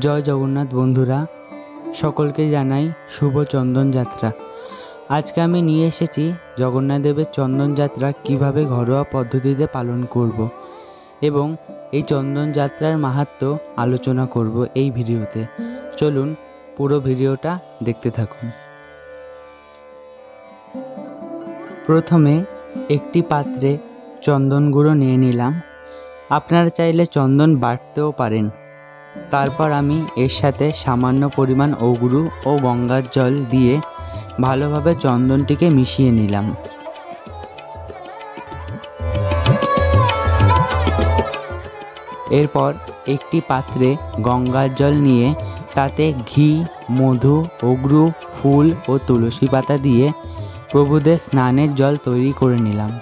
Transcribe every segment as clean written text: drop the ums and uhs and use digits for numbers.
জয় জগন্নাথ বন্ধুরা, সকলকে জানাই শুভ চন্দন যাত্রা। আজকে আমি নিয়ে এসেছি জগন্নাথ দেবের চন্দন যাত্রা কিভাবে ঘরোয়া পদ্ধতিতে পালন করব এবং এই চন্দন যাত্রার মাহাত্ম্য আলোচনা করব এই ভিডিওতে। চলুন পুরো ভিডিওটা দেখতে থাকুন। প্রথমে একটি পাত্রে চন্দন গুঁড়ো নিয়ে নিলাম। আপনারা চাইলে চন্দন বাটতেও পারেন। তারপর আমি এর সাথে সামান্য পরিমাণ অগুরু ও গঙ্গার জল দিয়ে ভালোভাবে চন্দনটিকে মিশিয়ে নিলাম। এরপর একটি পাত্রে গঙ্গার জল নিয়ে তাতে ঘি, মধু, অগুরু, ফুল ও তুলসী পাতা দিয়ে প্রভুদের স্নানের জল তৈরি করে নিলাম।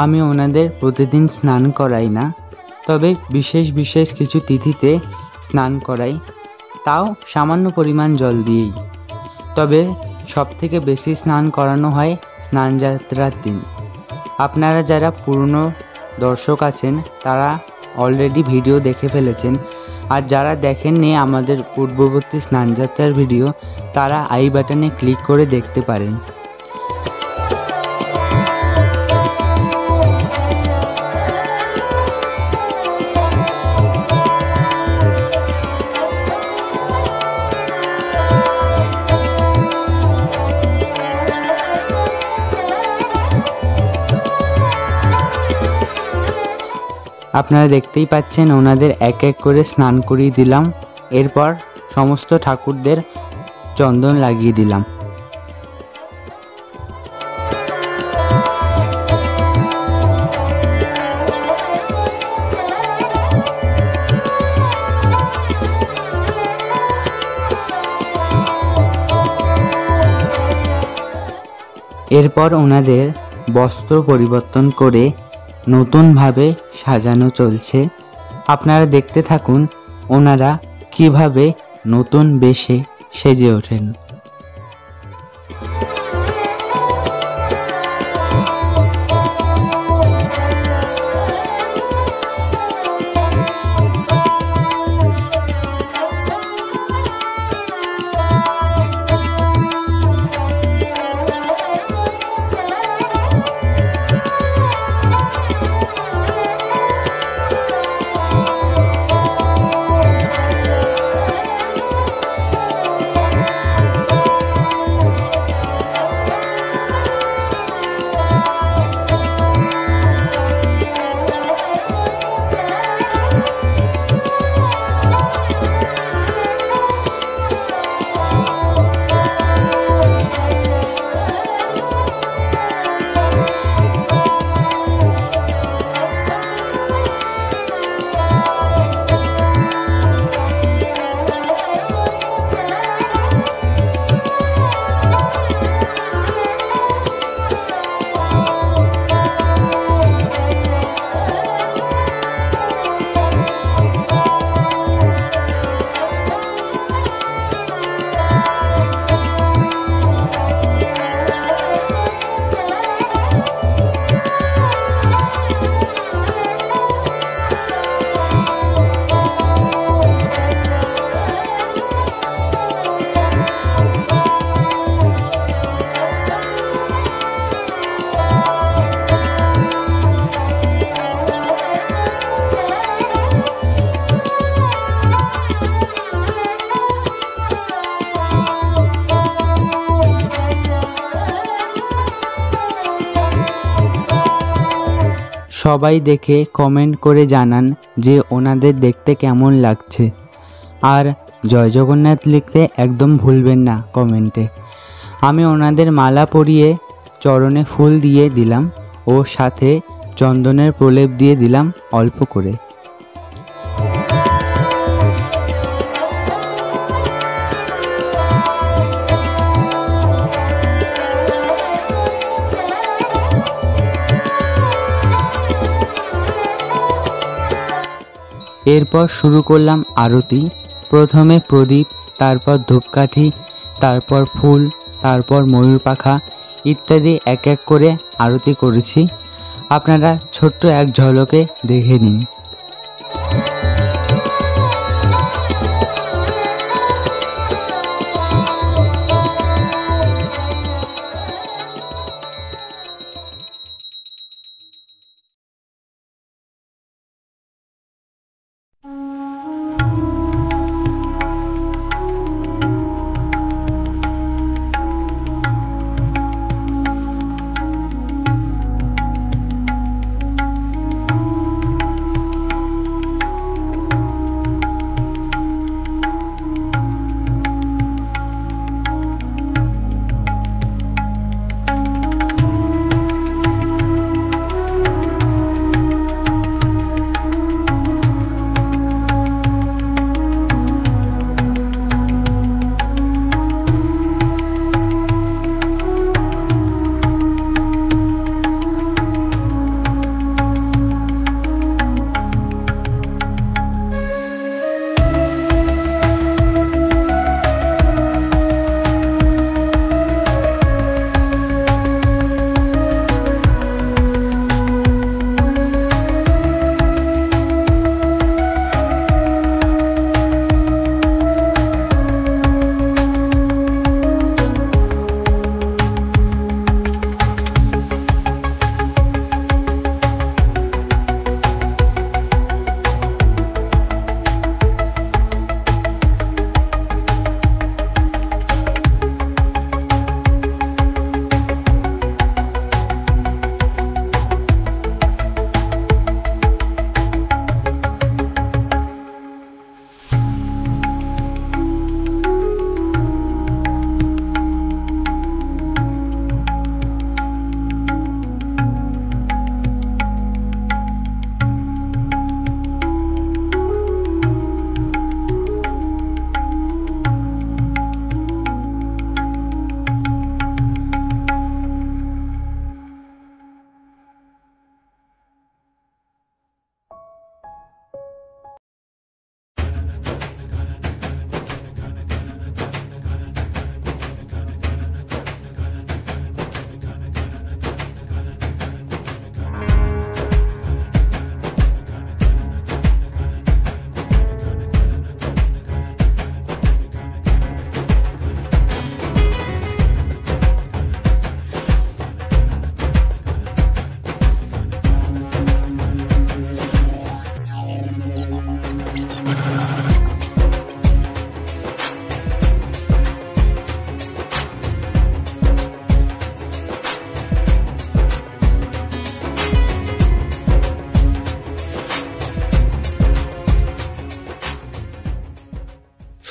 আমি ওনাদের প্রতিদিন স্নান করাই না, তবে বিশেষ বিশেষ কিছু তিথিতে স্নান করাই, তাও সামান্য পরিমাণ জল দিয়েই। তবে সবথেকে বেশি স্নান করানো হয় স্নান যাত্রার দিন। আপনারা যারা পুরনো দর্শক আছেন তারা অলরেডি ভিডিও দেখে ফেলেছেন, আর যারা দেখেননি আমাদের পূর্ববর্তী স্নান যাত্রার ভিডিও তারা আই বাটনে ক্লিক করে দেখতে পারেন। আপনারা দেখতেই পাচ্ছেন ওনাদের এক এক করে স্নান করিয়ে দিলাম। এরপর সমস্ত ঠাকুরদের চন্দন লাগিয়ে দিলাম। এরপর ওনাদের বস্ত্র পরিবর্তন করে নতুনভাবে সাজানো চলছে। আপনারা দেখতে থাকুন ওনারা কিভাবে নতুন বেশে সেজে ওঠেন। সবাই দেখে কমেন্ট করে জানান যে ওনাদের দেখতে কেমন লাগছে, আর জয় জগন্নাথ লিখতে একদম ভুলবেন না কমেন্টে। আমি ওনাদের মালা পরিয়ে চরণে ফুল দিয়ে দিলাম ও সাথে চন্দনের প্রলেপ দিয়ে দিলাম অল্প করে। এরপর শুরু করলাম আরতি। প্রথমে প্রদীপ, তারপর ধূপকাঠি, তারপর ফুল, তারপর ময়ূর পাখা ইত্যাদি এক এক করে আরতি করেছি। আপনারা ছোট্ট এক ঝলকে দেখে নিন।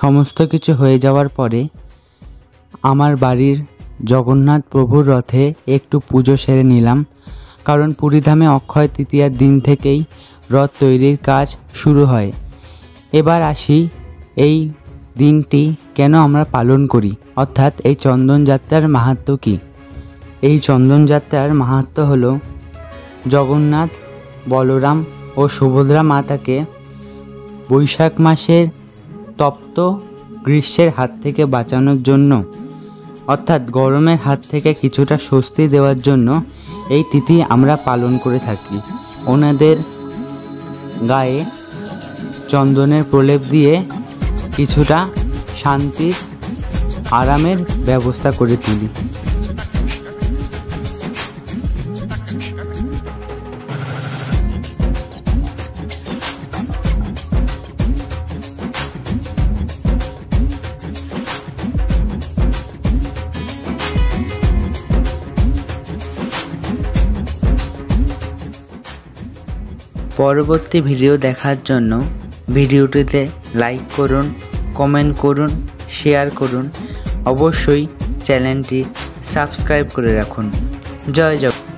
সমস্ত কিছু হয়ে যাওয়ার পরে আমার বাড়ির জগন্নাথ প্রভুর রথে একটু পুজো সেরে নিলাম, কারণ পুরীধামে অক্ষয় তৃতীয়ার দিন থেকেই রথ তৈরির কাজ শুরু হয়। এবার আসি এই দিনটি কেন আমরা পালন করি, অর্থাৎ এই চন্দনযাত্রার মাহাত্ম্য কী। এই চন্দনযাত্রার মাহাত্ম্য হলো জগন্নাথ, বলরাম ও সুভদ্রা মাতাকে বৈশাখ মাসের তপ্ত গ্রীষ্মের হাত থেকে বাঁচানোর জন্য, অর্থাৎ গরমের হাত থেকে কিছুটা স্বস্তি দেওয়ার জন্য এই তিথি আমরা পালন করে থাকি। ওনাদের গায়ে চন্দনের প্রলেপ দিয়ে কিছুটা শান্তির, আরামের ব্যবস্থা করে তুলি। পরবর্তী ভিডিও দেখার জন্য ভিডিওটিতে লাইক করুন, কমেন্ট করুন, শেয়ার করুন, অবশ্যই চ্যানেলটি সাবস্ক্রাইব করে রাখুন। জয় জগন্নাথ।